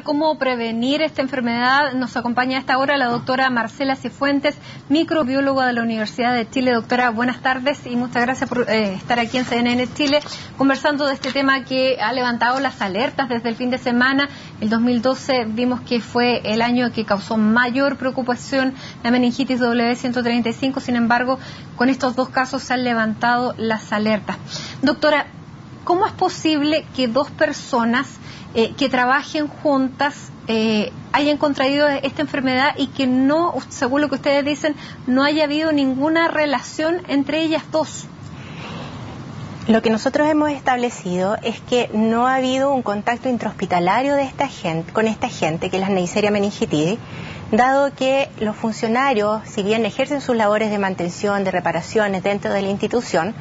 Cómo prevenir esta enfermedad. Nos acompaña a esta hora la doctora Marcela Cifuentes, microbióloga de la Universidad de Chile. Doctora, buenas tardes y muchas gracias por estar aquí en CNN Chile conversando de este tema que ha levantado las alertas desde el fin de semana. El 2012 vimos que fue el año que causó mayor preocupación la meningitis W135, sin embargo, con estos dos casos se han levantado las alertas. Doctora, ¿cómo es posible que dos personas que trabajen juntas hayan contraído esta enfermedad y que no, según lo que ustedes dicen, no haya habido ninguna relación entre ellas dos? Lo que nosotros hemos establecido es que no ha habido un contacto intrahospitalario de esta gente, con esta gente, que es la Neisseria meningitidis, dado que los funcionarios, si bien ejercen sus labores de mantención, de reparaciones dentro de la institución,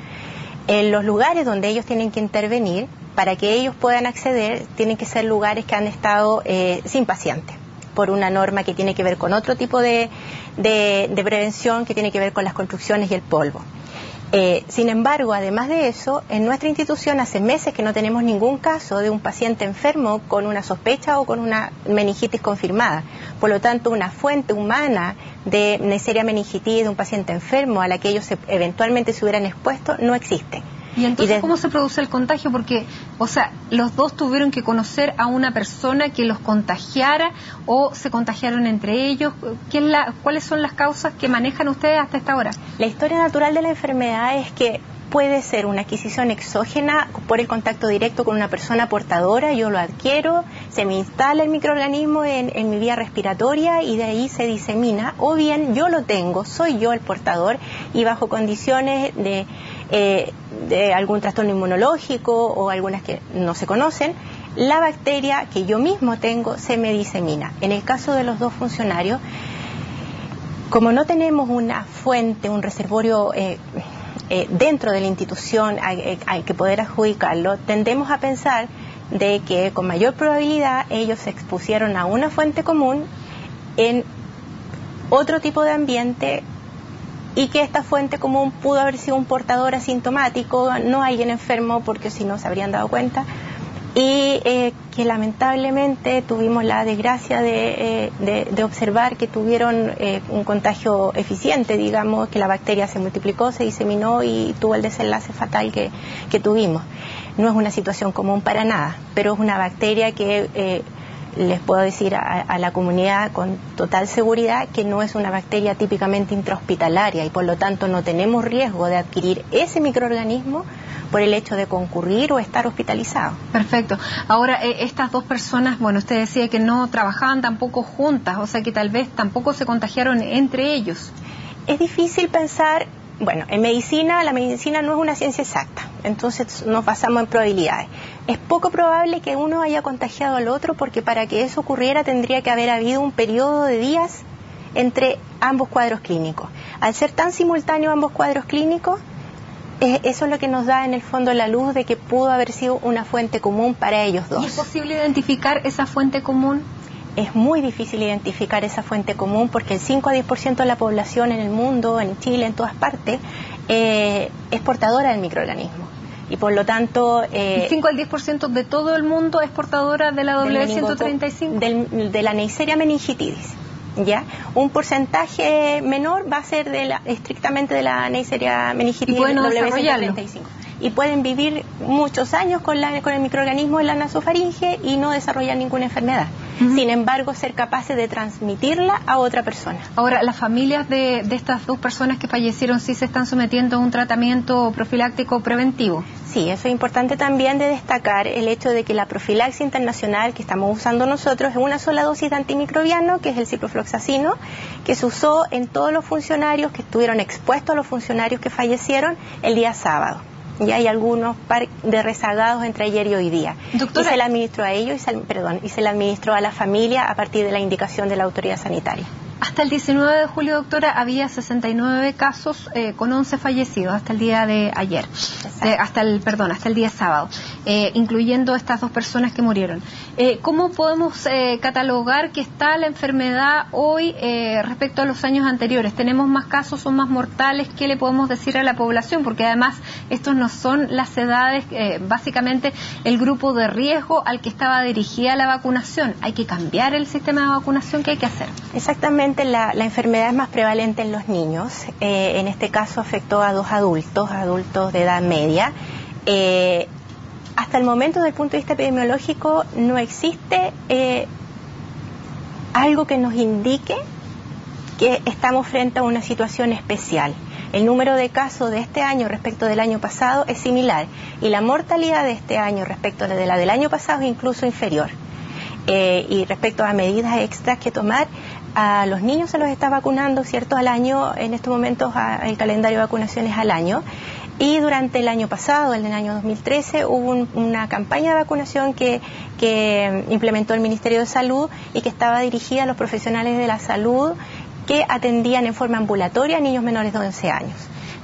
en los lugares donde ellos tienen que intervenir, para que ellos puedan acceder, tienen que ser lugares que han estado sin paciente, por una norma que tiene que ver con otro tipo de prevención, que tiene que ver con las construcciones y el polvo. Sin embargo, además de eso, en nuestra institución hace meses que no tenemos ningún caso de un paciente enfermo con una sospecha o con una meningitis confirmada. Por lo tanto, una fuente humana de Neisseria meningitidis de un paciente enfermo a la que ellos eventualmente se hubieran expuesto no existe. ¿Y entonces cómo se produce el contagio? Porque, o sea, los dos tuvieron que conocer a una persona que los contagiara o se contagiaron entre ellos. ¿Cuáles son las causas que manejan ustedes hasta esta hora? La historia natural de la enfermedad es que puede ser una adquisición exógena por el contacto directo con una persona portadora. Yo lo adquiero, se me instala el microorganismo en mi vía respiratoria y de ahí se disemina. O bien yo lo tengo, soy yo el portador y bajo condiciones de algún trastorno inmunológico o algunas que no se conocen, la bacteria que yo mismo tengo se me disemina. En el caso de los dos funcionarios, como no tenemos una fuente, un reservorio dentro de la institución hay que poder adjudicarlo, tendemos a pensar de que con mayor probabilidad ellos se expusieron a una fuente común en otro tipo de ambiente y que esta fuente común pudo haber sido un portador asintomático, no alguien enfermo, porque si no se habrían dado cuenta, y que lamentablemente tuvimos la desgracia de observar que tuvieron un contagio eficiente, digamos, que la bacteria se multiplicó, se diseminó y tuvo el desenlace fatal que tuvimos. No es una situación común para nada, pero es una bacteria que les puedo decir a la comunidad con total seguridad que no es una bacteria típicamente intrahospitalaria y por lo tanto no tenemos riesgo de adquirir ese microorganismo por el hecho de concurrir o estar hospitalizado. Perfecto. Ahora, estas dos personas, bueno, usted decía que no trabajaban tampoco juntas, o sea que tal vez tampoco se contagiaron entre ellos. Es difícil pensar, bueno, en medicina, la medicina no es una ciencia exacta, entonces nos basamos en probabilidades. Es poco probable que uno haya contagiado al otro porque para que eso ocurriera tendría que haber habido un periodo de días entre ambos cuadros clínicos. Al ser tan simultáneos ambos cuadros clínicos, eso es lo que nos da en el fondo la luz de que pudo haber sido una fuente común para ellos dos. ¿Y es posible identificar esa fuente común? Es muy difícil identificar esa fuente común porque el 5 a 10% de la población en el mundo, en Chile, en todas partes, es portadora del microorganismo. Y por lo tanto... ¿El 5 al 10% de todo el mundo es portadora de la W135? De la Neisseria meningitidis. ¿Ya? Un porcentaje menor va a ser estrictamente de la Neisseria meningitidis W135. Y pueden vivir muchos años con el microorganismo en la nasofaringe y no desarrollar ninguna enfermedad. Sin embargo, ser capaces de transmitirla a otra persona. Ahora, ¿las familias de estas dos personas que fallecieron sí se están sometiendo a un tratamiento profiláctico preventivo? Sí, eso es importante también de destacar el hecho de que la profilaxis internacional que estamos usando nosotros es una sola dosis de antimicrobiano, que es el ciprofloxacino, que se usó en todos los funcionarios que estuvieron expuestos a los funcionarios que fallecieron el día sábado. Y hay algunos de rezagados entre ayer y hoy día. Doctora, y se le administró a ellos y se le administró a la familia a partir de la indicación de la autoridad sanitaria. Hasta Hasta el 19 de julio, doctora, había 69 casos con 11 fallecidos hasta el día de ayer, hasta el día sábado, incluyendo estas 2 personas que murieron. ¿Cómo podemos catalogar que está la enfermedad hoy respecto a los años anteriores? ¿Tenemos más casos, son más mortales? ¿Qué le podemos decir a la población? Porque además estos no son las edades, básicamente el grupo de riesgo al que estaba dirigida la vacunación. Hay que cambiar el sistema de vacunación. ¿Qué hay que hacer? Exactamente, la enfermedad es más prevalente en los niños. En este caso afectó a 2 adultos de edad media. Hasta el momento, desde el punto de vista epidemiológico, no existe algo que nos indique que estamos frente a una situación especial. El número de casos de este año respecto del año pasado es similar y la mortalidad de este año respecto de la del año pasado es incluso inferior. Y respecto a medidas extras que tomar, a los niños se los está vacunando, ¿cierto?, al año. En estos momentos el calendario de vacunación es al año. Y durante el año pasado, el año 2013, hubo una campaña de vacunación que implementó el Ministerio de Salud y que estaba dirigida a los profesionales de la salud que atendían en forma ambulatoria a niños menores de 11 años.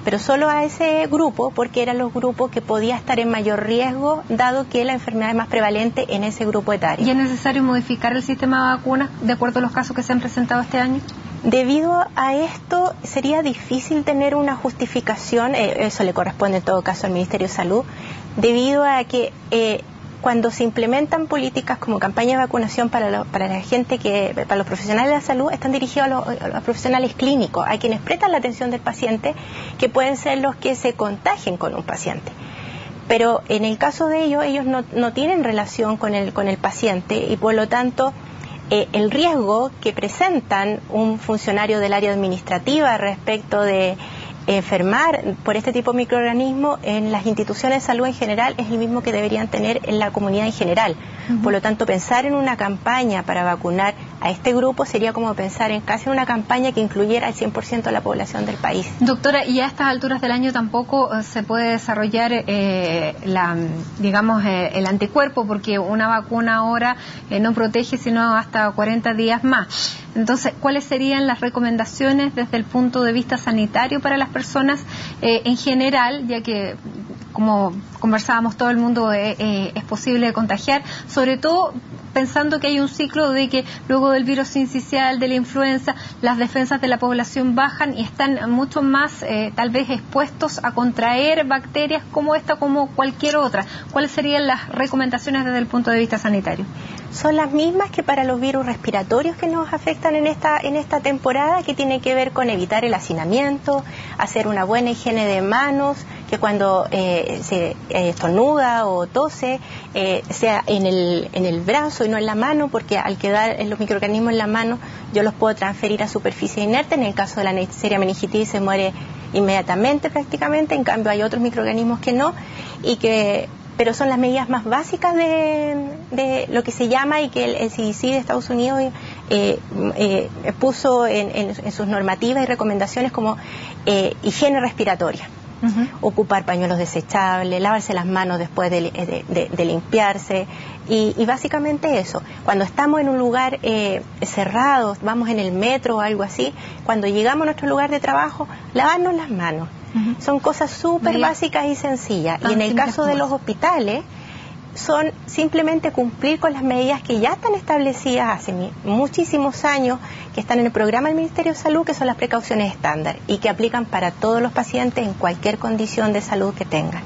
Pero solo a ese grupo, porque eran los grupos que podía estar en mayor riesgo, dado que la enfermedad es más prevalente en ese grupo etario. ¿Y es necesario modificar el sistema de vacunas de acuerdo a los casos que se han presentado este año? Debido a esto, sería difícil tener una justificación, eso le corresponde en todo caso al Ministerio de Salud, debido a que cuando se implementan políticas como campaña de vacunación para la gente para los profesionales de la salud, están dirigidos a los profesionales clínicos, a quienes prestan la atención del paciente, que pueden ser los que se contagien con un paciente. Pero en el caso de ellos no tienen relación con el paciente y por lo tanto el riesgo que presentan un funcionario del área administrativa respecto de enfermar por este tipo de microorganismo en las instituciones de salud en general es el mismo que deberían tener en la comunidad en general. Por lo tanto, pensar en una campaña para vacunar a este grupo sería como pensar en casi una campaña que incluyera al 100% de la población del país. Doctora, y a estas alturas del año tampoco se puede desarrollar el anticuerpo, porque una vacuna ahora no protege sino hasta 40 días más. Entonces, ¿cuáles serían las recomendaciones desde el punto de vista sanitario para las personas en general, ya que, como conversábamos, todo el mundo es posible de contagiar, sobre todo pensando que hay un ciclo de que luego del virus sincicial, de la influenza, las defensas de la población bajan y están mucho más tal vez expuestos a contraer bacterias como esta, como cualquier otra? ¿Cuáles serían las recomendaciones desde el punto de vista sanitario? Son las mismas que para los virus respiratorios que nos afectan en esta temporada, que tiene que ver con evitar el hacinamiento, hacer una buena higiene de manos, que cuando se estornuda o tose sea en el brazo y no en la mano, porque al quedar los microorganismos en la mano yo los puedo transferir a superficie inerte. En el caso de la Neisseria meningitis se muere inmediatamente prácticamente, en cambio hay otros microorganismos que no, pero son las medidas más básicas de lo que se llama y que el CDC de Estados Unidos puso en sus normativas y recomendaciones como higiene respiratoria. Ocupar pañuelos desechables, lavarse las manos después de limpiarse y básicamente eso. Cuando estamos en un lugar cerrado, vamos en el metro o algo así, cuando llegamos a nuestro lugar de trabajo, lavarnos las manos. Son cosas súper básicas y sencillas. Y en el caso de los hospitales, son simplemente cumplir con las medidas que ya están establecidas hace muchísimos años, que están en el programa del Ministerio de Salud, que son las precauciones estándar y que aplican para todos los pacientes en cualquier condición de salud que tengan.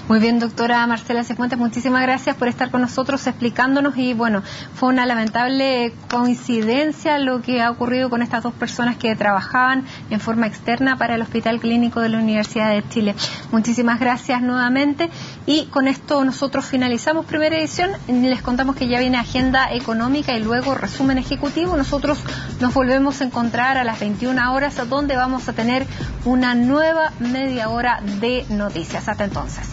Muy bien, doctora Marcela Cifuentes, muchísimas gracias por estar con nosotros explicándonos y bueno, fue una lamentable coincidencia lo que ha ocurrido con estas 2 personas que trabajaban en forma externa para el Hospital Clínico de la Universidad de Chile. Muchísimas gracias nuevamente y con esto nosotros finalizamos primera edición. Les contamos que ya viene agenda económica y luego resumen ejecutivo. Nosotros nos volvemos a encontrar a las 21 horas donde vamos a tener una nueva media hora de noticias. Hasta entonces.